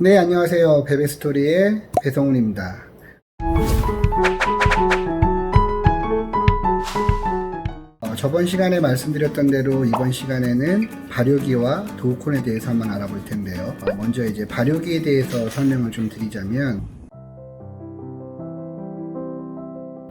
네, 안녕하세요. 베베스토리의 배성훈입니다. 저번 시간에 말씀드렸던 대로 이번 시간에는 발효기와 도우콘에 대해서 한번 알아볼 텐데요. 먼저 이제 발효기에 대해서 설명을 좀 드리자면,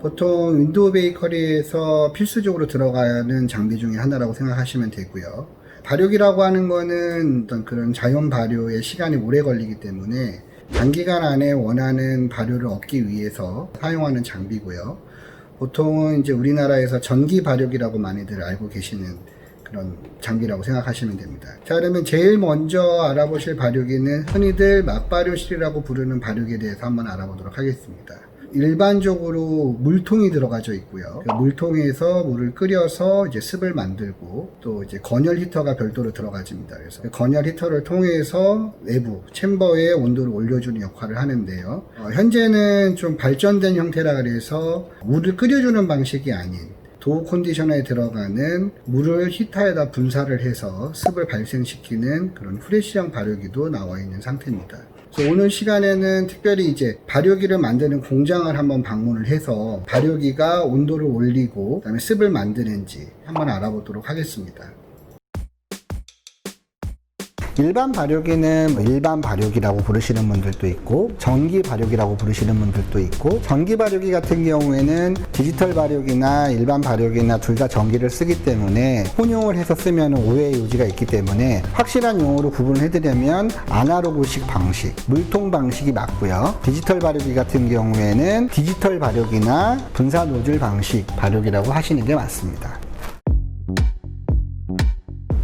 보통 윈도우 베이커리에서 필수적으로 들어가는 장비 중에 하나라고 생각하시면 되고요. 발효기라고 하는 거는 어떤 그런 자연 발효에 시간이 오래 걸리기 때문에 단기간 안에 원하는 발효를 얻기 위해서 사용하는 장비고요. 보통은 이제 우리나라에서 전기 발효기라고 많이들 알고 계시는 그런 장비라고 생각하시면 됩니다. 자, 그러면 제일 먼저 알아보실 발효기는 흔히들 맞발효실이라고 부르는 발효기에 대해서 한번 알아보도록 하겠습니다. 일반적으로 물통이 들어가져 있고요. 그 물통에서 물을 끓여서 이제 습을 만들고, 또 이제 건열 히터가 별도로 들어가집니다. 그래서 그 건열 히터를 통해서 내부 챔버의 온도를 올려주는 역할을 하는데요. 현재는 좀 발전된 형태라 그래서 물을 끓여주는 방식이 아닌 도우 컨디셔너에 들어가는 물을 히터에다 분사를 해서 습을 발생시키는 그런 후레쉬형 발효기도 나와 있는 상태입니다. 그래서 오늘 시간에는 특별히 이제 발효기를 만드는 공장을 한번 방문을 해서 발효기가 온도를 올리고 그다음에 습을 만드는지 한번 알아보도록 하겠습니다. 일반 발효기는 일반 발효기라고 부르시는 분들도 있고, 전기 발효기라고 부르시는 분들도 있고, 전기 발효기 같은 경우에는 디지털 발효기나 일반 발효기나 둘 다 전기를 쓰기 때문에 혼용을 해서 쓰면 오해의 요지가 있기 때문에 확실한 용어로 구분을 해드리면 아날로그식 방식, 물통 방식이 맞고요. 디지털 발효기 같은 경우에는 디지털 발효기나 분사 노즐 방식 발효기라고 하시는 게 맞습니다.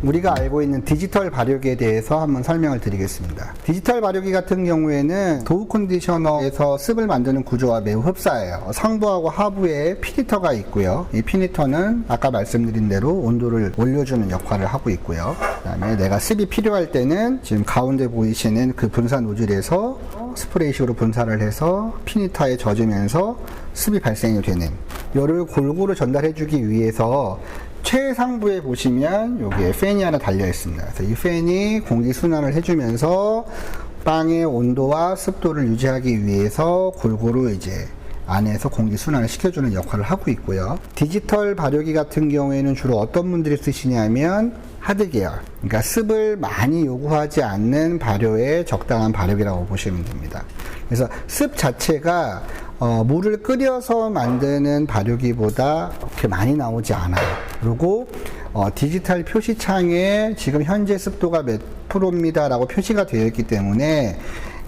우리가 알고 있는 디지털 발효기에 대해서 한번 설명을 드리겠습니다. 디지털 발효기 같은 경우에는 도우 컨디셔너에서 습을 만드는 구조와 매우 흡사해요. 상부하고 하부에 피니터가 있고요. 이 피니터는 아까 말씀드린 대로 온도를 올려주는 역할을 하고 있고요. 그 다음에 내가 습이 필요할 때는 지금 가운데 보이시는 그 분사 노즐에서 스프레이식으로 분사를 해서 피니터에 젖으면서 습이 발생이 되는, 열을 골고루 전달해주기 위해서 최상부에 보시면 여기에 팬이 하나 달려 있습니다. 그래서 이 팬이 공기 순환을 해주면서 빵의 온도와 습도를 유지하기 위해서 골고루 이제 안에서 공기 순환을 시켜주는 역할을 하고 있고요. 디지털 발효기 같은 경우에는 주로 어떤 분들이 쓰시냐면 하드 계열, 그러니까 습을 많이 요구하지 않는 발효에 적당한 발효기라고 보시면 됩니다. 그래서 습 자체가 물을 끓여서 만드는 발효기보다 그렇게 많이 나오지 않아요. 그리고 디지털 표시창에 지금 현재 습도가 몇 프로입니다 라고 표시가 되어 있기 때문에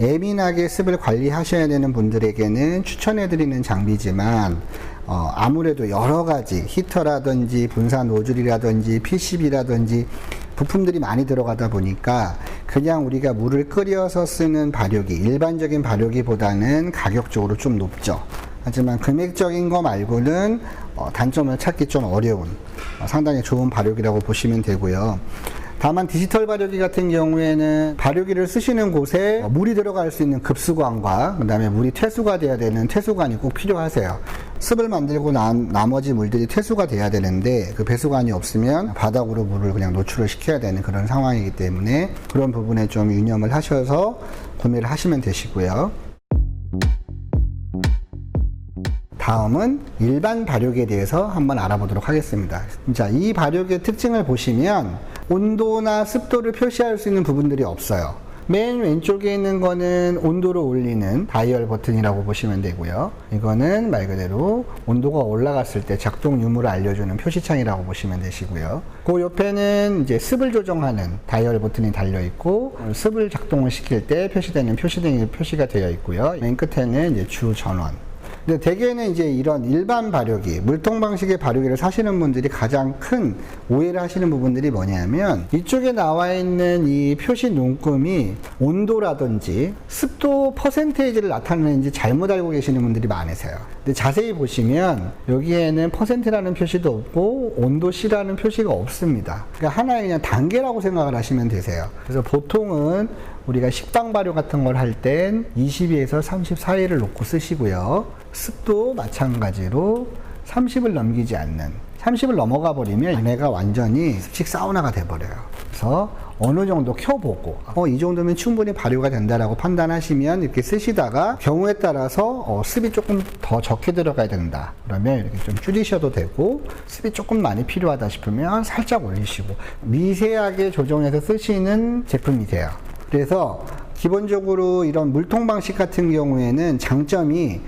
예민하게 습을 관리하셔야 되는 분들에게는 추천해 드리는 장비지만, 아무래도 여러 가지 히터라든지 분사 노즐이라든지 PCB라든지 부품들이 많이 들어가다 보니까 그냥 우리가 물을 끓여서 쓰는 발효기, 일반적인 발효기보다는 가격적으로 좀 높죠. 하지만 금액적인 거 말고는 단점을 찾기 좀 어려운 상당히 좋은 발효기라고 보시면 되고요. 다만 디지털 발효기 같은 경우에는 발효기를 쓰시는 곳에 물이 들어갈 수 있는 급수관과 그 다음에 물이 퇴수가 돼야 되는 퇴수관이 꼭 필요하세요. 습을 만들고 나머지 물들이 퇴수가 돼야 되는데 그 배수관이 없으면 바닥으로 물을 그냥 노출을 시켜야 되는 그런 상황이기 때문에 그런 부분에 좀 유념을 하셔서 구매를 하시면 되시고요. 다음은 일반 발효기에 대해서 한번 알아보도록 하겠습니다. 자, 이 발효기의 특징을 보시면 온도나 습도를 표시할 수 있는 부분들이 없어요. 맨 왼쪽에 있는 거는 온도를 올리는 다이얼 버튼이라고 보시면 되고요. 이거는 말 그대로 온도가 올라갔을 때 작동 유무를 알려주는 표시창이라고 보시면 되시고요. 그 옆에는 이제 습을 조정하는 다이얼 버튼이 달려 있고, 습을 작동을 시킬 때 표시되는 표시등이 표시가 되어 있고요. 맨 끝에는 이제 주 전원. 근데 대개는 이제 이런 일반 발효기, 물통 방식의 발효기를 사시는 분들이 가장 큰 오해를 하시는 부분들이 뭐냐면, 이쪽에 나와 있는 이 표시 눈금이 온도라든지 습도 퍼센테이지를 나타내는지 잘못 알고 계시는 분들이 많으세요. 근데 자세히 보시면 여기에는 퍼센트라는 표시도 없고 온도시라는 표시가 없습니다. 그러니까 하나의 그냥 단계라고 생각을 하시면 되세요. 그래서 보통은 우리가 식빵 발효 같은 걸 할 땐 22에서 30 사이를 놓고 쓰시고요. 습도 마찬가지로 30을 넘기지 않는, 30을 넘어가 버리면 안에가 완전히 습식 사우나가 돼버려요. 그래서 어느 정도 켜보고 이 정도면 충분히 발효가 된다라고 판단하시면 이렇게 쓰시다가 경우에 따라서 습이 조금 더 적게 들어가야 된다 그러면 이렇게 좀 줄이셔도 되고, 습이 조금 많이 필요하다 싶으면 살짝 올리시고 미세하게 조정해서 쓰시는 제품이세요. 그래서 기본적으로 이런 물통 방식 같은 경우에는 장점이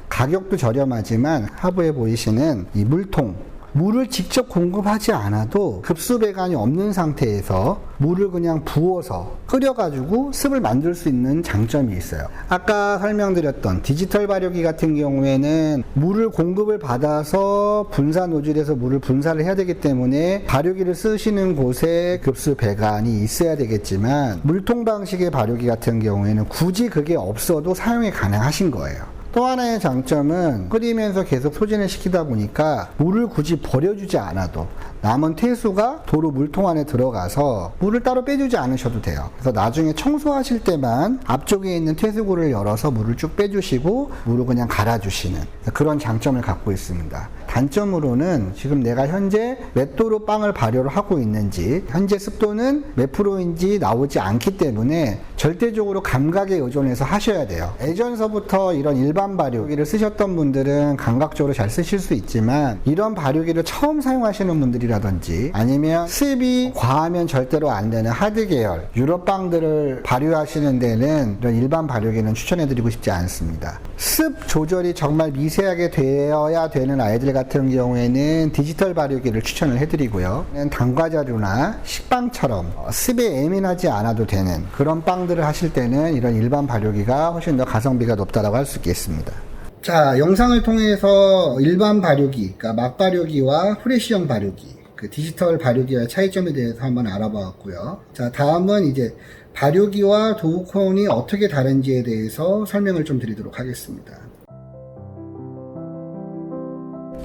가격도 저렴하지만 하부에 보이시는 이 물통, 물을 직접 공급하지 않아도 급수 배관이 없는 상태에서 물을 그냥 부어서 끓여가지고 습을 만들 수 있는 장점이 있어요. 아까 설명드렸던 디지털 발효기 같은 경우에는 물을 공급을 받아서 분사 노즐에서 물을 분사를 해야 되기 때문에 발효기를 쓰시는 곳에 급수 배관이 있어야 되겠지만, 물통 방식의 발효기 같은 경우에는 굳이 그게 없어도 사용이 가능하신 거예요. 또 하나의 장점은 끓이면서 계속 소진을 시키다 보니까 물을 굳이 버려주지 않아도 남은 퇴수가 도로 물통 안에 들어가서 물을 따로 빼주지 않으셔도 돼요. 그래서 나중에 청소하실 때만 앞쪽에 있는 퇴수구를 열어서 물을 쭉 빼주시고 물을 그냥 갈아주시는 그런 장점을 갖고 있습니다. 단점으로는 지금 내가 현재 몇 도로 빵을 발효를 하고 있는지, 현재 습도는 몇 프로인지 나오지 않기 때문에 절대적으로 감각에 의존해서 하셔야 돼요. 예전서부터 이런 일반 발효기를 쓰셨던 분들은 감각적으로 잘 쓰실 수 있지만, 이런 발효기를 처음 사용하시는 분들이라든지 아니면 습이 과하면 절대로 안 되는 하드 계열 유럽 빵들을 발효하시는 데는 이런 일반 발효기는 추천해드리고 싶지 않습니다. 습 조절이 정말 미세하게 되어야 되는 아이들 같은 경우에는 디지털 발효기를 추천을 해드리고요. 단과자류나 식빵처럼 습에 예민하지 않아도 되는 그런 빵들을 하실 때는 이런 일반 발효기가 훨씬 더 가성비가 높다고 할 수 있겠습니다. 자, 영상을 통해서 일반 발효기, 그러니까 막 발효기와 프레시형 발효기, 그 디지털 발효기와 차이점에 대해서 한번 알아보았고요. 자, 다음은 이제 발효기와 도우콘이 어떻게 다른지에 대해서 설명을 좀 드리도록 하겠습니다.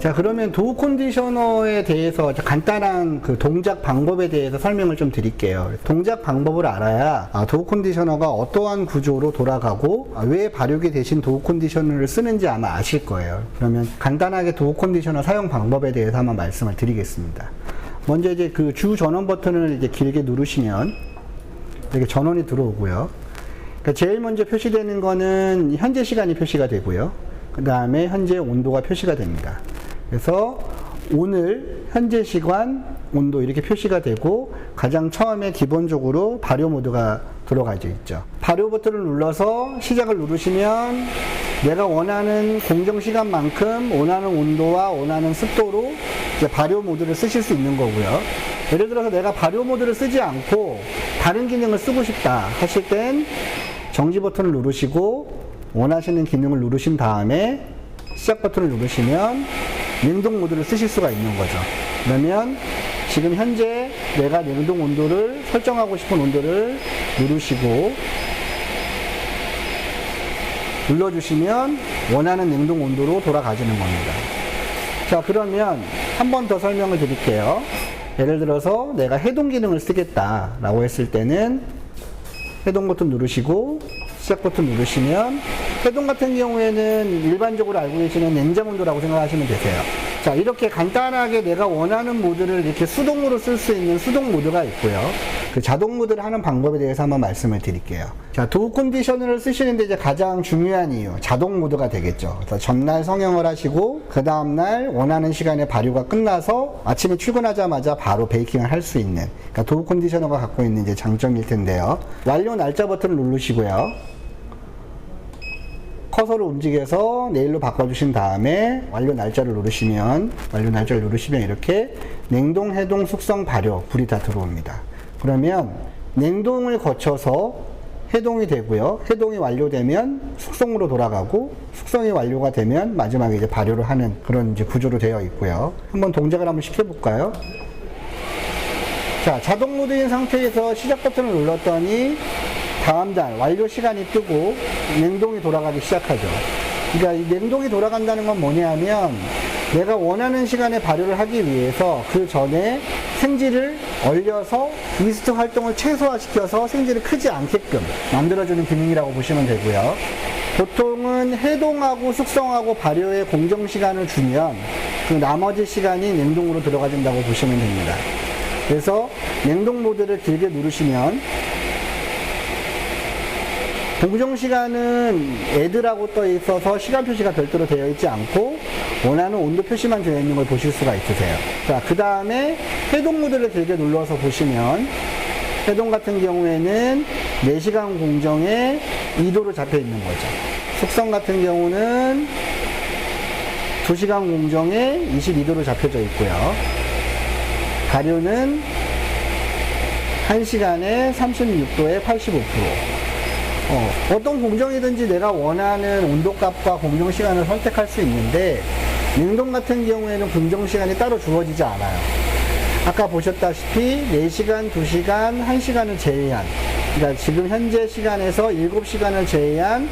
자, 그러면 도우 컨디셔너에 대해서 간단한 그 동작 방법에 대해서 설명을 좀 드릴게요. 동작 방법을 알아야 도우 컨디셔너가 어떠한 구조로 돌아가고 왜 발효기 대신 도우 컨디셔너를 쓰는지 아마 아실 거예요. 그러면 간단하게 도우 컨디셔너 사용 방법에 대해서 한번 말씀을 드리겠습니다. 먼저 이제 그 주 전원 버튼을 이제 길게 누르시면 이렇게 전원이 들어오고요. 그러니까 제일 먼저 표시되는 거는 현재 시간이 표시가 되고요. 그 다음에 현재 온도가 표시가 됩니다. 그래서 오늘 현재 시간 온도 이렇게 표시가 되고, 가장 처음에 기본적으로 발효 모드가 들어가져 있죠. 발효 버튼을 눌러서 시작을 누르시면 내가 원하는 공정 시간만큼 원하는 온도와 원하는 습도로 이제 발효 모드를 쓰실 수 있는 거고요. 예를 들어서 내가 발효 모드를 쓰지 않고 다른 기능을 쓰고 싶다 하실 땐 정지 버튼을 누르시고 원하시는 기능을 누르신 다음에 시작 버튼을 누르시면 냉동 모드를 쓰실 수가 있는 거죠. 그러면 지금 현재 내가 냉동 온도를 설정하고 싶은 온도를 누르시고 눌러주시면 원하는 냉동 온도로 돌아가지는 겁니다. 자, 그러면 한 번 더 설명을 드릴게요. 예를 들어서 내가 해동 기능을 쓰겠다 라고 했을 때는 해동 버튼 누르시고 시작 버튼 누르시면, 해동 같은 경우에는 일반적으로 알고 계시는 냉장 온도라고 생각하시면 되세요. 자, 이렇게 간단하게 내가 원하는 모드를 이렇게 수동으로 쓸 수 있는 수동 모드가 있고요. 그 자동 모드를 하는 방법에 대해서 한번 말씀을 드릴게요. 자, 도우 컨디셔너를 쓰시는데 이제 가장 중요한 이유, 자동 모드가 되겠죠. 그래서 전날 성형을 하시고 그 다음날 원하는 시간에 발효가 끝나서 아침에 출근하자마자 바로 베이킹을 할 수 있는, 그러니까 도우 컨디셔너가 갖고 있는 이제 장점일 텐데요. 완료 날짜 버튼을 누르시고요. 커서를 움직여서 내일로 바꿔주신 다음에 완료 날짜를 누르시면 이렇게 냉동, 해동, 숙성, 발효 불이 다 들어옵니다. 그러면 냉동을 거쳐서 해동이 되고요. 해동이 완료되면 숙성으로 돌아가고, 숙성이 완료가 되면 마지막에 이제 발효를 하는 그런 이제 구조로 되어 있고요. 한번 동작을 한번 시켜볼까요? 자, 자동 모드인 상태에서 시작 버튼을 눌렀더니 다음 달 완료 시간이 뜨고 냉동이 돌아가기 시작하죠. 그러니까 이 냉동이 돌아간다는 건 뭐냐면, 내가 원하는 시간에 발효를 하기 위해서 그 전에 생지를 얼려서 이스트 활동을 최소화시켜서 생지를 크지 않게끔 만들어주는 기능이라고 보시면 되고요. 보통은 해동하고 숙성하고 발효의 공정 시간을 주면 그 나머지 시간이 냉동으로 들어가진다고 보시면 됩니다. 그래서 냉동 모드를 길게 누르시면 공정 시간은 애드라고 떠 있어서 시간 표시가 별도로 되어 있지 않고 원하는 온도 표시만 되어 있는 걸 보실 수가 있으세요. 자, 그 다음에 해동 모드를 길게 눌러서 보시면 해동 같은 경우에는 4시간 공정에 2도로 잡혀 있는 거죠. 숙성 같은 경우는 2시간 공정에 22도로 잡혀져 있고요. 가류는 1시간에 36도에 85%. 어떤 공정이든지 내가 원하는 온도값과 공정 시간을 선택할 수 있는데 냉동 같은 경우에는 공정 시간이 따로 주어지지 않아요. 아까 보셨다시피 4시간, 2시간, 1시간을 제외한, 그러니까 지금 현재 시간에서 7시간을 제외한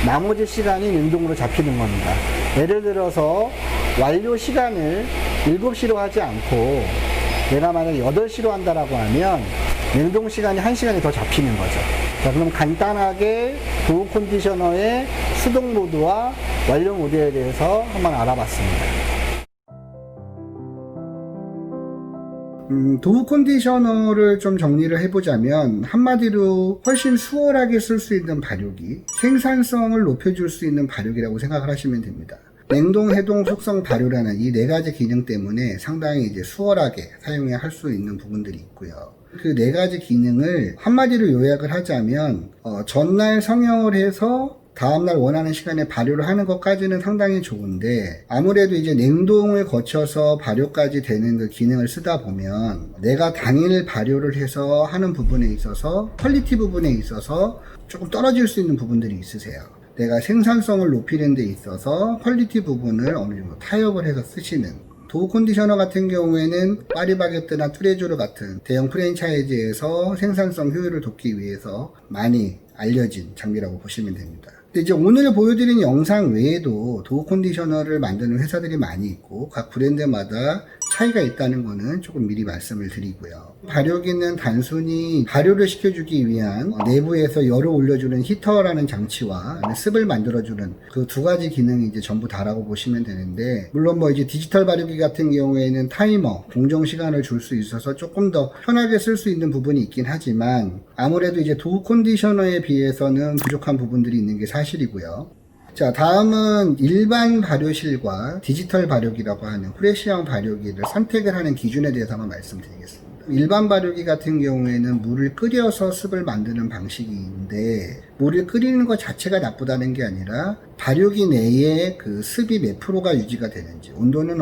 나머지 시간이 냉동으로 잡히는 겁니다. 예를 들어서 완료 시간을 7시로 하지 않고 내가 만약에 8시로 한다라고 하면 냉동 시간이 1시간이 더 잡히는 거죠. 자, 그럼 간단하게 도우 컨디셔너의 수동 모드와 완료 모드에 대해서 한번 알아봤습니다. 도우 컨디셔너를 좀 정리를 해보자면 한마디로 훨씬 수월하게 쓸 수 있는 발효기, 생산성을 높여줄 수 있는 발효기라고 생각을 하시면 됩니다. 냉동, 해동, 숙성, 발효라는 이 4가지 기능 때문에 상당히 이제 수월하게 사용해야 할 수 있는 부분들이 있고요. 그 4가지 기능을 한마디로 요약을 하자면 전날 성형을 해서 다음날 원하는 시간에 발효를 하는 것까지는 상당히 좋은데 아무래도 이제 냉동을 거쳐서 발효까지 되는 그 기능을 쓰다 보면 내가 당일 발효를 해서 하는 부분에 있어서 퀄리티 부분에 있어서 조금 떨어질 수 있는 부분들이 있으세요. 내가 생산성을 높이는 데 있어서 퀄리티 부분을 어느 정도 타협을 해서 쓰시는 도우 컨디셔너 같은 경우에는 파리바게뜨나 뚜레쥬르 같은 대형 프랜차이즈에서 생산성 효율을 돕기 위해서 많이 알려진 장비라고 보시면 됩니다. 근데 이제 오늘 보여드린 영상 외에도 도우 컨디셔너를 만드는 회사들이 많이 있고 각 브랜드마다 차이가 있다는 거는 조금 미리 말씀을 드리고요. 발효기는 단순히 발효를 시켜주기 위한 내부에서 열을 올려주는 히터라는 장치와 습을 만들어주는 그 2가지 기능이 이제 전부 다라고 보시면 되는데, 물론 뭐 이제 디지털 발효기 같은 경우에는 타이머, 공정 시간을 줄 수 있어서 조금 더 편하게 쓸 수 있는 부분이 있긴 하지만 아무래도 이제 도우 컨디셔너에 비해서는 부족한 부분들이 있는 게 사실이고요. 자, 다음은 일반 발효실과 디지털 발효기라고 하는 프레시형 발효기를 선택을 하는 기준에 대해서 한번 말씀드리겠습니다. 일반 발효기 같은 경우에는 물을 끓여서 습을 만드는 방식인데 물을 끓이는 것 자체가 나쁘다는 게 아니라 발효기 내에 그 습이 몇 프로가 유지가 되는지, 온도는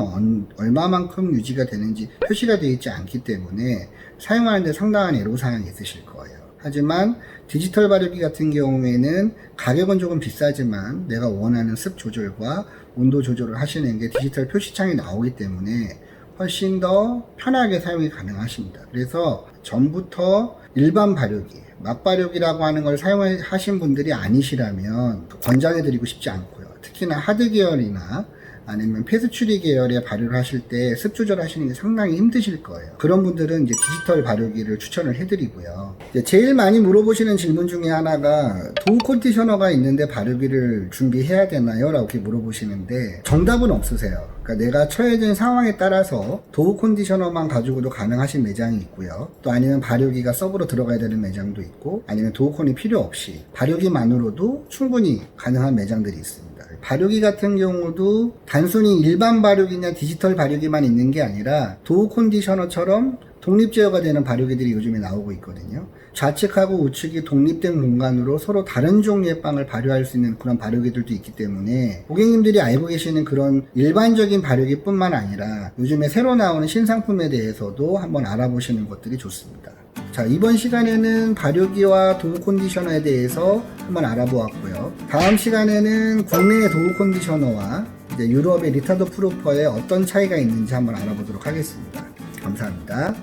얼마만큼 유지가 되는지 표시가 되어 있지 않기 때문에 사용하는데 상당한 애로사항이 있으실 거예요. 하지만 디지털 발효기 같은 경우에는 가격은 조금 비싸지만 내가 원하는 습 조절과 온도 조절을 하시는 게 디지털 표시창이 나오기 때문에 훨씬 더 편하게 사용이 가능하십니다. 그래서 전부터 일반 발효기, 막발효기라고 하는 걸 사용하신 분들이 아니시라면 권장해 드리고 싶지 않고요. 특히나 하드 계열이나 아니면 패스츄리 계열의 발효를 하실 때 습 조절하시는 게 상당히 힘드실 거예요. 그런 분들은 이제 디지털 발효기를 추천을 해드리고요. 제일 많이 물어보시는 질문 중에 하나가 도우 컨디셔너가 있는데 발효기를 준비해야 되나요? 라고 이렇게 물어보시는데 정답은 없으세요. 그러니까 내가 처해진 상황에 따라서 도우 컨디셔너만 가지고도 가능하신 매장이 있고요. 또 아니면 발효기가 서브로 들어가야 되는 매장도 있고, 아니면 도우 컨이 필요 없이 발효기만으로도 충분히 가능한 매장들이 있습니다. 발효기 같은 경우도 단순히 일반 발효기나 디지털 발효기만 있는 게 아니라 도우 컨디셔너처럼 독립 제어가 되는 발효기들이 요즘에 나오고 있거든요. 좌측하고 우측이 독립된 공간으로 서로 다른 종류의 빵을 발효할 수 있는 그런 발효기들도 있기 때문에 고객님들이 알고 계시는 그런 일반적인 발효기뿐만 아니라 요즘에 새로 나오는 신상품에 대해서도 한번 알아보시는 것들이 좋습니다. 자, 이번 시간에는 발효기와 도우 컨디셔너에 대해서 한번 알아보았고요. 다음 시간에는 국내의 도우 컨디셔너와 이제 유럽의 리타더 프로퍼의 어떤 차이가 있는지 한번 알아보도록 하겠습니다. 감사합니다.